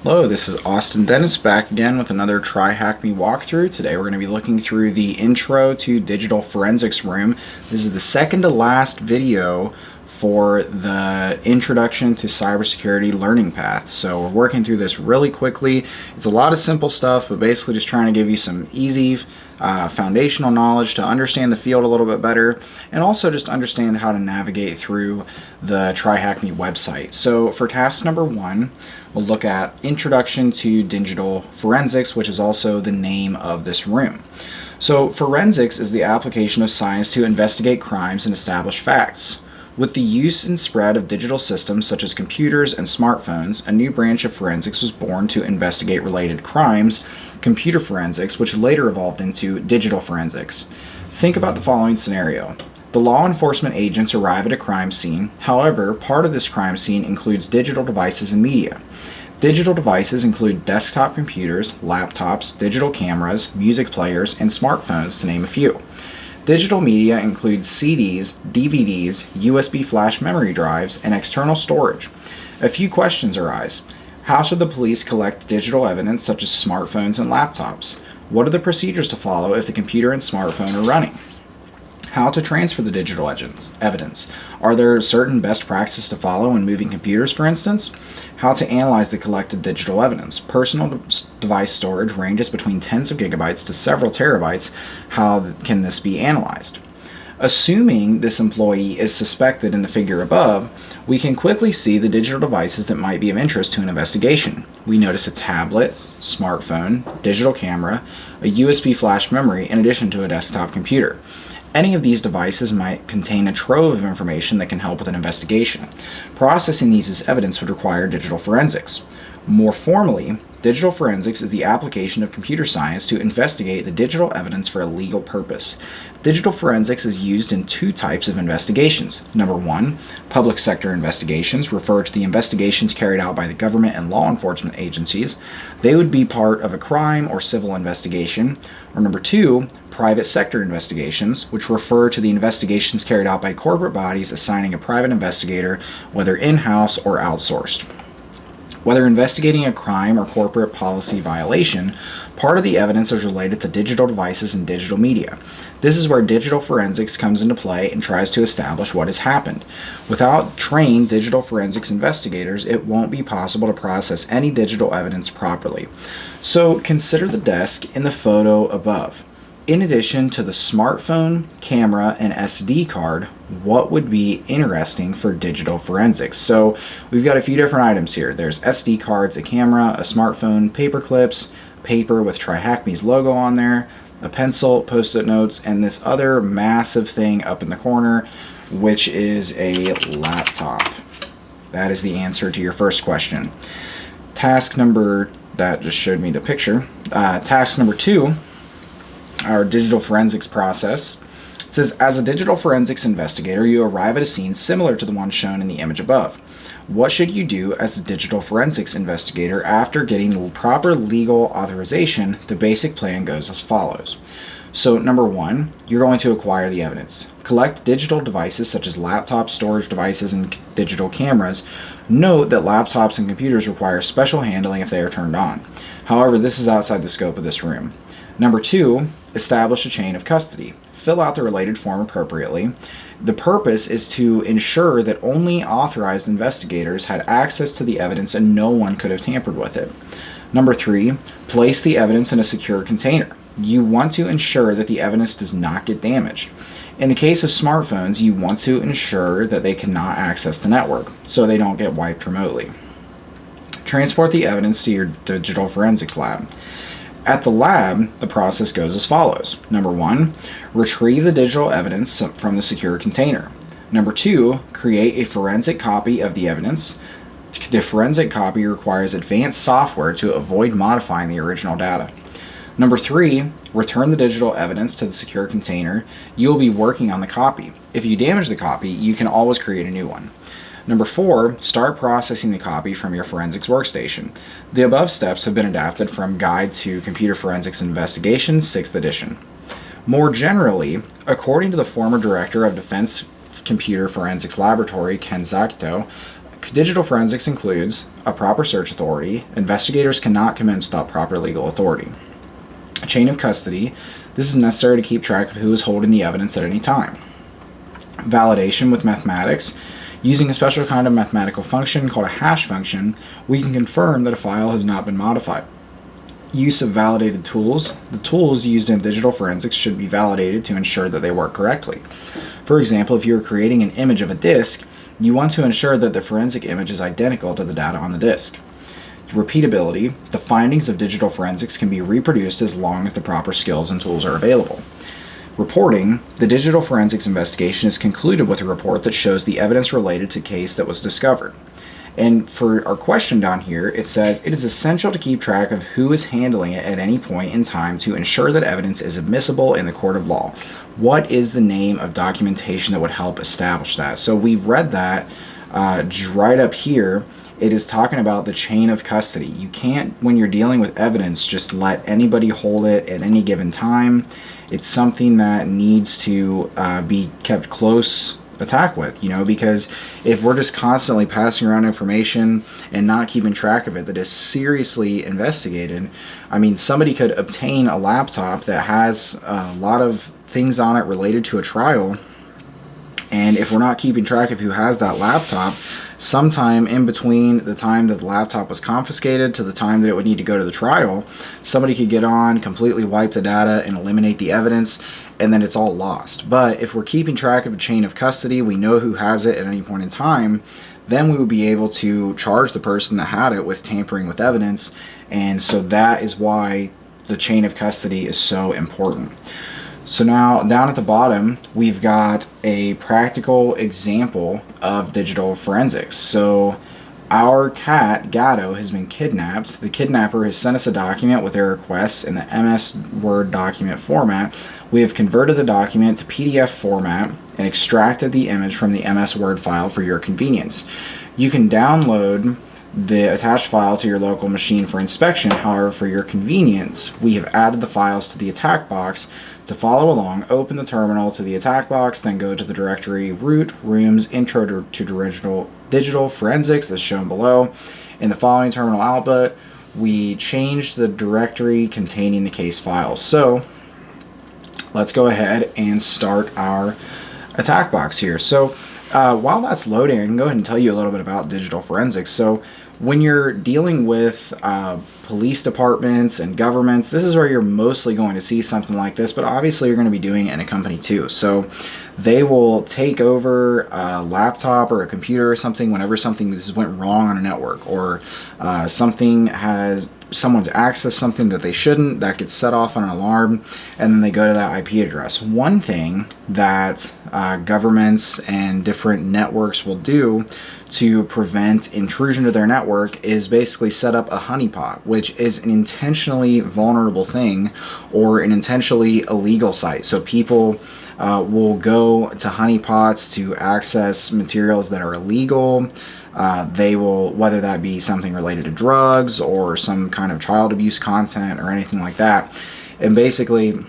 Hello, this is Austin Dennis back again with another TryHackMe walkthrough. Today we're going to be looking through the Intro to Digital Forensics room. This is the second to last video for the Introduction to Cybersecurity Learning Path. So we're working through this really quickly. It's a lot of simple stuff, but basically just trying to give you some easy foundational knowledge to understand the field a little bit better, and also just understand how to navigate through the TryHackMe website. So for task number 1, we'll look at Introduction to Digital Forensics, which is also the name of this room. So forensics is the application of science to investigate crimes and establish facts. With the use and spread of digital systems such as computers and smartphones, a new branch of forensics was born to investigate related crimes, computer forensics, which later evolved into digital forensics. Think about the following scenario. The law enforcement agents arrive at a crime scene. However, part of this crime scene includes digital devices and media. Digital devices include desktop computers, laptops, digital cameras, music players, and smartphones, to name a few. Digital media includes CDs, DVDs, USB flash memory drives, and external storage. A few questions arise. How should the police collect digital evidence such as smartphones and laptops? What are the procedures to follow if the computer and smartphone are running? How to transfer the digital evidence. Are there certain best practices to follow when moving computers, for instance? How to analyze the collected digital evidence. Personal device storage ranges between tens of gigabytes to several terabytes. How can this be analyzed? Assuming this employee is suspected in the figure above, we can quickly see the digital devices that might be of interest to an investigation. We notice a tablet, smartphone, digital camera, a USB flash memory, in addition to a desktop computer. Any of these devices might contain a trove of information that can help with an investigation. Processing these as evidence would require digital forensics. More formally, digital forensics is the application of computer science to investigate the digital evidence for a legal purpose. Digital forensics is used in two types of investigations. Number 1, public sector investigations refer to the investigations carried out by the government and law enforcement agencies. They would be part of a crime or civil investigation. Or number 2, private sector investigations, which refer to the investigations carried out by corporate bodies assigning a private investigator, whether in-house or outsourced. Whether investigating a crime or corporate policy violation, part of the evidence is related to digital devices and digital media. This is where digital forensics comes into play and tries to establish what has happened. Without trained digital forensics investigators, it won't be possible to process any digital evidence properly. So consider the desk in the photo above. In addition to the smartphone, camera, and SD card, what would be interesting for digital forensics? So we've got a few different items here. There's SD cards, a camera, a smartphone, paper clips, paper with TryHackMe's logo on there, a pencil, post-it notes, and this other massive thing up in the corner, which is a laptop. That is the answer to your first question. Task number, that just showed me the picture. Task number 2, our digital forensics process. It says, as a digital forensics investigator, you arrive at a scene similar to the one shown in the image above. What should you do as a digital forensics investigator after getting the proper legal authorization? The basic plan goes as follows. So number 1, you're going to acquire the evidence. Collect digital devices such as laptops, storage devices, and digital cameras. Note that laptops and computers require special handling if they are turned on. However, this is outside the scope of this room. Number 2, establish a chain of custody. Fill out the related form appropriately. The purpose is to ensure that only authorized investigators had access to the evidence and no one could have tampered with it. Number 3, place the evidence in a secure container. You want to ensure that the evidence does not get damaged. In the case of smartphones, you want to ensure that they cannot access the network, so they don't get wiped remotely. Transport the evidence to your digital forensics lab. At the lab, the process goes as follows. Number 1, retrieve the digital evidence from the secure container. Number 2, create a forensic copy of the evidence. The forensic copy requires advanced software to avoid modifying the original data. Number 3, return the digital evidence to the secure container. You'll be working on the copy. If you damage the copy, you can always create a new one. Number 4, start processing the copy from your forensics workstation. The above steps have been adapted from Guide to Computer Forensics Investigations, 6th edition. More generally, according to the former director of Defense Computer Forensics Laboratory, Ken Zakito, digital forensics includes a proper search authority. Investigators cannot commence without proper legal authority. A chain of custody. This is necessary to keep track of who is holding the evidence at any time. Validation with mathematics. Using a special kind of mathematical function called a hash function, we can confirm that a file has not been modified. Use of validated tools. The tools used in digital forensics should be validated to ensure that they work correctly. For example, if you are creating an image of a disk, you want to ensure that the forensic image is identical to the data on the disk. Repeatability. The findings of digital forensics can be reproduced as long as the proper skills and tools are available. Reporting. The digital forensics investigation is concluded with a report that shows the evidence related to the case that was discovered. And for our question down here, it says, it is essential to keep track of who is handling it at any point in time to ensure that evidence is admissible in the court of law. What is the name of documentation that would help establish that? So we've read that right up here. It is talking about the chain of custody. You can't, when you're dealing with evidence, just let anybody hold it at any given time. It's something that needs to be kept close attack with, because if we're just constantly passing around information and not keeping track of it that is seriously investigated, I mean, somebody could obtain a laptop that has a lot of things on it related to a trial, and if we're not keeping track of who has that laptop, sometime in between the time that the laptop was confiscated to the time that it would need to go to the trial, somebody could get on, completely wipe the data, and eliminate the evidence, and then it's all lost. But if we're keeping track of a chain of custody, we know who has it at any point in time, then we would be able to charge the person that had it with tampering with evidence, and so that is why the chain of custody is so important. So now down at the bottom, we've got a practical example of digital forensics. So our cat, Gatto, has been kidnapped. The kidnapper has sent us a document with their requests in the MS Word document format. We have converted the document to PDF format and extracted the image from the MS Word file for your convenience. You can download the attached file to your local machine for inspection. However, for your convenience, we have added the files to the attack box. To follow along, open the terminal to the attack box, then go to the directory root rooms intro to digital forensics as shown below. In the following terminal output, we changed the directory containing the case files. So let's go ahead and start our attack box here. So while that's loading, I can go ahead and tell you a little bit about digital forensics. So when you're dealing with police departments and governments, this is where you're mostly going to see something like this, but obviously you're going to be doing it in a company too. So they will take over a laptop or a computer or something whenever something just went wrong on a network, or someone's accessed something that they shouldn't, that gets set off on an alarm, and then they go to that IP address. One thing that governments and different networks will do to prevent intrusion to their network is basically set up a honeypot, which is an intentionally vulnerable thing or an intentionally illegal site. So people will go to honeypots to access materials that are illegal. They will, whether that be something related to drugs or some kind of child abuse content or anything like that. And basically,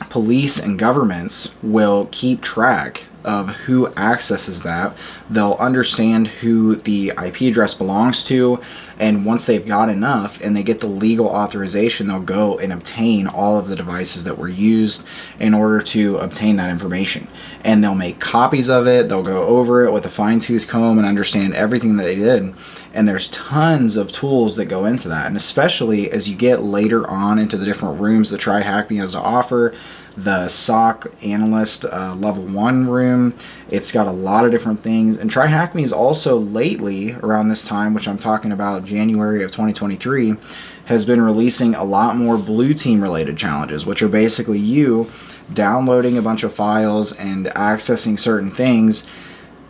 police and governments will keep track of who accesses that. They'll understand who the IP address belongs to, and once they've got enough and they get the legal authorization, they'll go and obtain all of the devices that were used in order to obtain that information. And they'll make copies of it, they'll go over it with a fine-tooth comb and understand everything that they did. And there's tons of tools that go into that, and especially as you get later on into the different rooms that TryHackMe has to offer. The SOC analyst level 1 room, it's got a lot of different things. And TryHackMe is also lately, around this time, which I'm talking about January of 2023, has been releasing a lot more blue team related challenges, which are basically you downloading a bunch of files and accessing certain things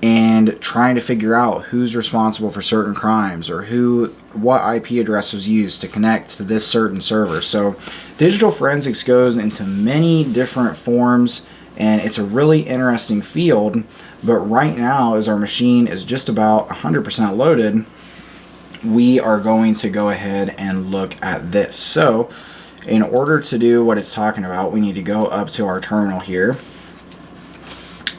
and trying to figure out who's responsible for certain crimes, or what IP address was used to connect to this certain server. So digital forensics goes into many different forms, and it's a really interesting field. But right now, as our machine is just about 100% loaded, we are going to go ahead and look at this. So in order to do what it's talking about, we need to go up to our terminal here,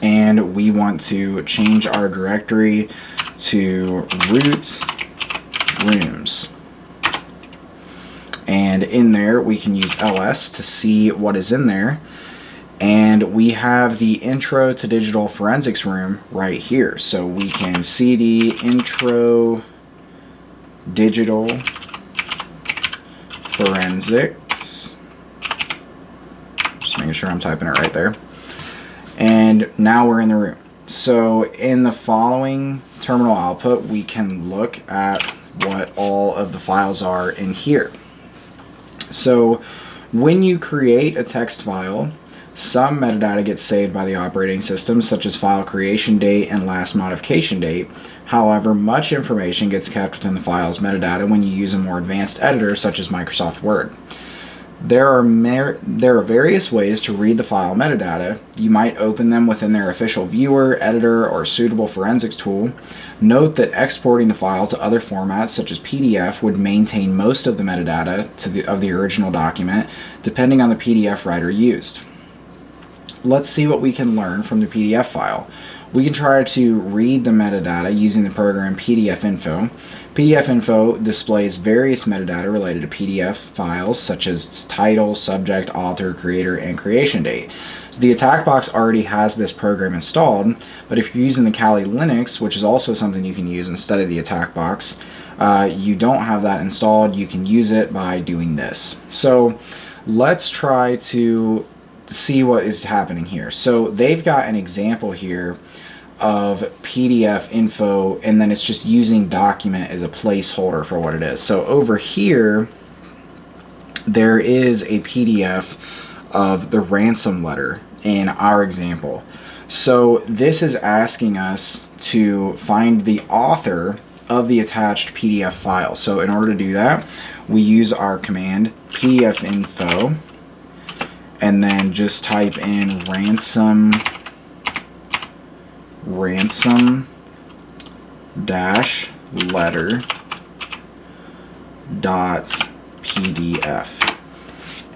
and we want to change our directory to root rooms. And in there we can use ls to see what is in there. And we have the intro to digital forensics room right here. So we can cd intro digital forensics. Just making sure I'm typing it right there. And now we're in the room. So in the following terminal output, we can look at what all of the files are in here. So when you create a text file, some metadata gets saved by the operating system, such as file creation date and last modification date. However, much information gets kept within the file's metadata when you use a more advanced editor, such as Microsoft Word. There are various ways to read the file metadata. You might open them within their official viewer, editor, or suitable forensics tool. Note that exporting the file to other formats, such as PDF, would maintain most of the metadata of the original document, depending on the PDF writer used. Let's see what we can learn from the PDF file. We can try to read the metadata using the program PDF-Info. PDF-Info displays various metadata related to PDF files, such as title, subject, author, creator, and creation date. So the attack box already has this program installed, but if you're using the Kali Linux, which is also something you can use instead of the attack box, you don't have that installed, you can use it by doing this. So let's try to see what is happening here. So they've got an example here of PDF-Info, and then it's just using document as a placeholder for what it is. So over here, there is a PDF of the ransom letter in our example. So this is asking us to find the author of the attached PDF file. So in order to do that, we use our command PDF-Info, and then just type in ransom dash letter dot PDF.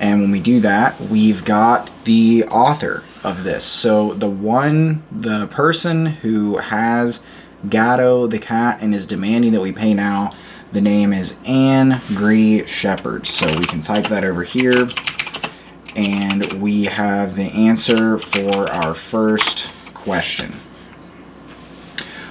And when we do that, we've got the author of this. So the person who has Gatto the cat and is demanding that we pay now, the name is Anne Gree Shepherd. So we can type that over here, and we have the answer for our first question.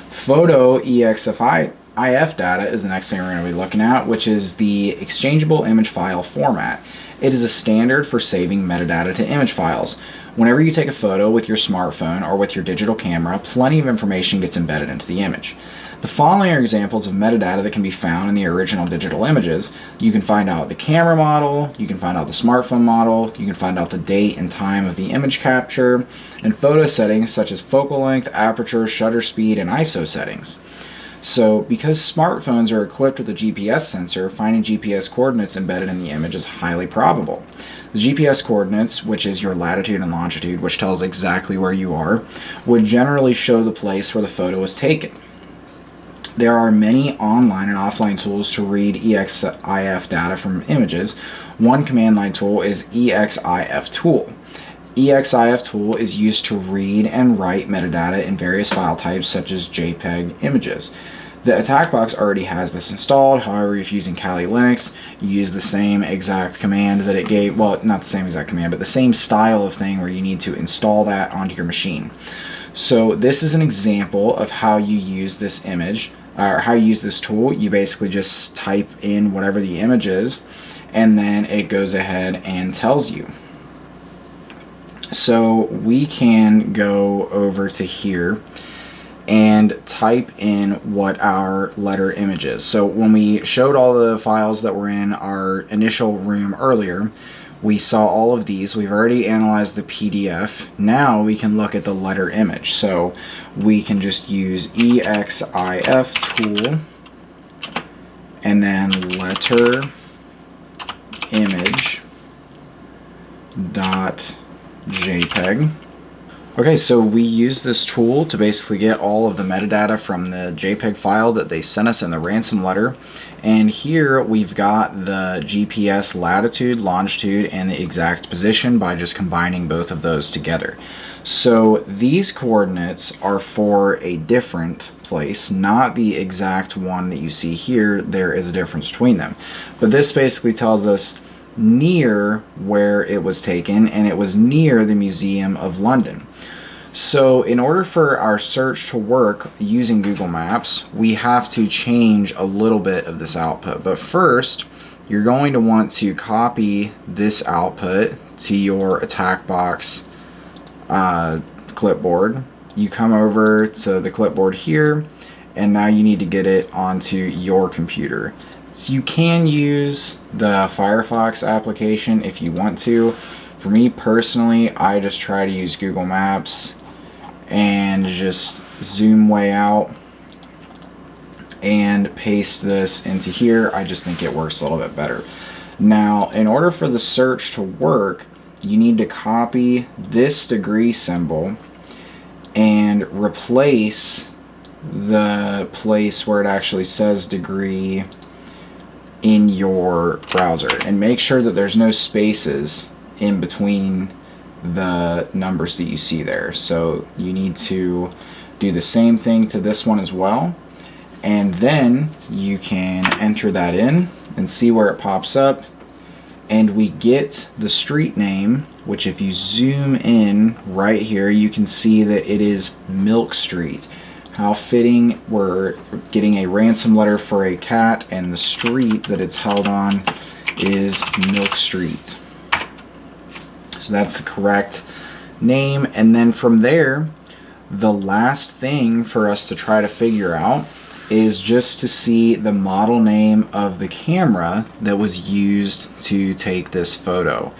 Photo EXIF data is the next thing we're going to be looking at, which is the exchangeable image file format. It is a standard for saving metadata to image files. Whenever you take a photo with your smartphone or with your digital camera, plenty of information gets embedded into the image. The following are examples of metadata that can be found in the original digital images. You can find out the camera model, you can find out the smartphone model, you can find out the date and time of the image capture, and photo settings such as focal length, aperture, shutter speed, and ISO settings. So because smartphones are equipped with a GPS sensor, finding GPS coordinates embedded in the image is highly probable. The GPS coordinates, which is your latitude and longitude, which tells exactly where you are, would generally show the place where the photo was taken. There are many online and offline tools to read EXIF data from images. One command line tool is EXIF tool. EXIF tool is used to read and write metadata in various file types such as JPEG images. The attack box already has this installed. However, if you're using Kali Linux, you use the same exact command that it gave, well, not the same exact command, but the same style of thing where you need to install that onto your machine. So this is an example of how you use this image, or how you use this tool. You basically just type in whatever the image is, and then it goes ahead and tells you. So we can go over to here and type in what our letter image is. So when we showed all the files that were in our initial room earlier, we saw all of these. We've already analyzed the PDF. Now we can look at the letter image. So we can just use EXIF tool and then letter image dot JPEG. Okay, so we use this tool to basically get all of the metadata from the JPEG file that they sent us in the ransom letter. And here we've got the GPS latitude, longitude, and the exact position by just combining both of those together. So these coordinates are for a different place, not the exact one that you see here. There is a difference between them. But this basically tells us near where it was taken, and it was near the Museum of London. So in order for our search to work using Google Maps, we have to change a little bit of this output. But first, you're going to want to copy this output to your attack box clipboard. You come over to the clipboard here, and now you need to get it onto your computer. So you can use the Firefox application if you want to. For me personally, I just try to use Google Maps and just zoom way out and paste this into here. I just think it works a little bit better. Now, in order for the search to work, you need to copy this degree symbol and replace the place where it actually says degree in your browser, and make sure that there's no spaces in between the numbers that you see there. So you need to do the same thing to this one as well, and then you can enter that in and see where it pops up, and we get the street name, which if you zoom in right here, you can see that it is Milk Street. How fitting, we're getting a ransom letter for a cat, and the street that it's held on is Milk Street. So that's the correct name. And then from there, the last thing for us to try to figure out is just to see the model name of the camera that was used to take this photo.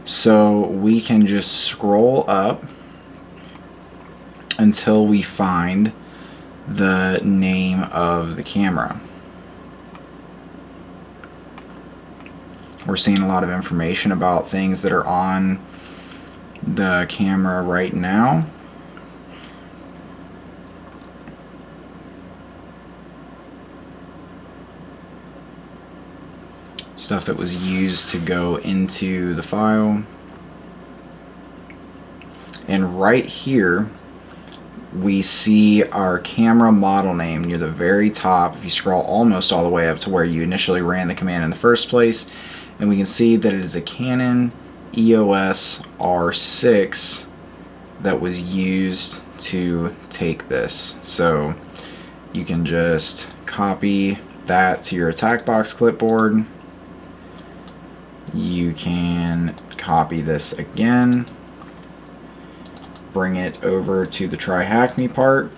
So we can just scroll up until we find the name of the camera. We're seeing a lot of information about things that are on the camera right now. Stuff that was used to go into the file. And right here we see our camera model name near the very top. If you scroll almost all the way up to where you initially ran the command in the first place, and we can see that it is a Canon EOS R6 that was used to take this. So you can just copy that to your attack box clipboard. You can copy this again, bring it over to the TryHackMe part,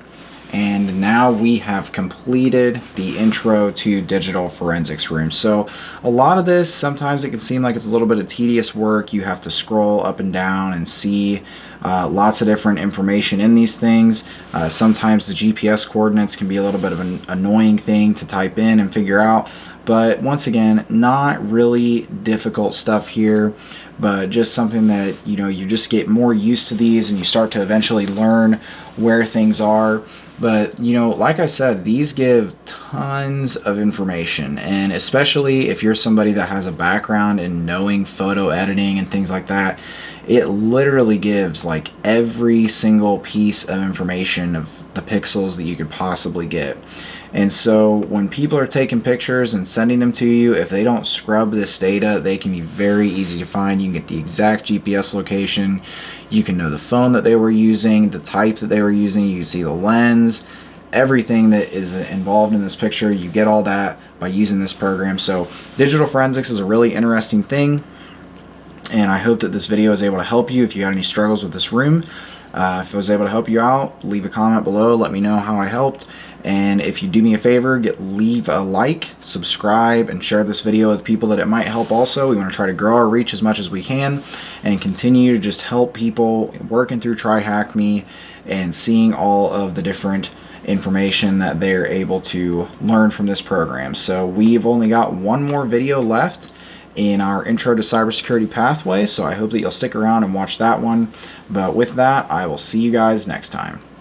and now we have completed the intro to digital forensics room. So a lot of this, sometimes it can seem like it's a little bit of tedious work. You have to scroll up and down and see lots of different information in these things. Sometimes the GPS coordinates can be a little bit of an annoying thing to type in and figure out. But once again, not really difficult stuff here, but just something that, you know, you just get more used to these and you start to eventually learn where things are. But, you know, like I said, these give tons of information, and especially if you're somebody that has a background in knowing photo editing and things like that, it literally gives like every single piece of information of the pixels that you could possibly get. And so when people are taking pictures and sending them to you, if they don't scrub this data, they can be very easy to find. You can get the exact GPS location. You can know the phone that they were using, the type that they were using. You can see the lens, everything that is involved in this picture. You get all that by using this program. So digital forensics is a really interesting thing, and I hope that this video is able to help you if you had any struggles with this room. If I was able to help you out, leave a comment below. Let me know how I helped. And if you do me a favor, leave a like, subscribe, and share this video with people that it might help also. We want to try to grow our reach as much as we can and continue to just help people working through TryHackMe and seeing all of the different information that they're able to learn from this program. So we've only got one more video left, in our Intro to Cybersecurity pathway, so I hope that you'll stick around and watch that one. But with that, I will see you guys next time.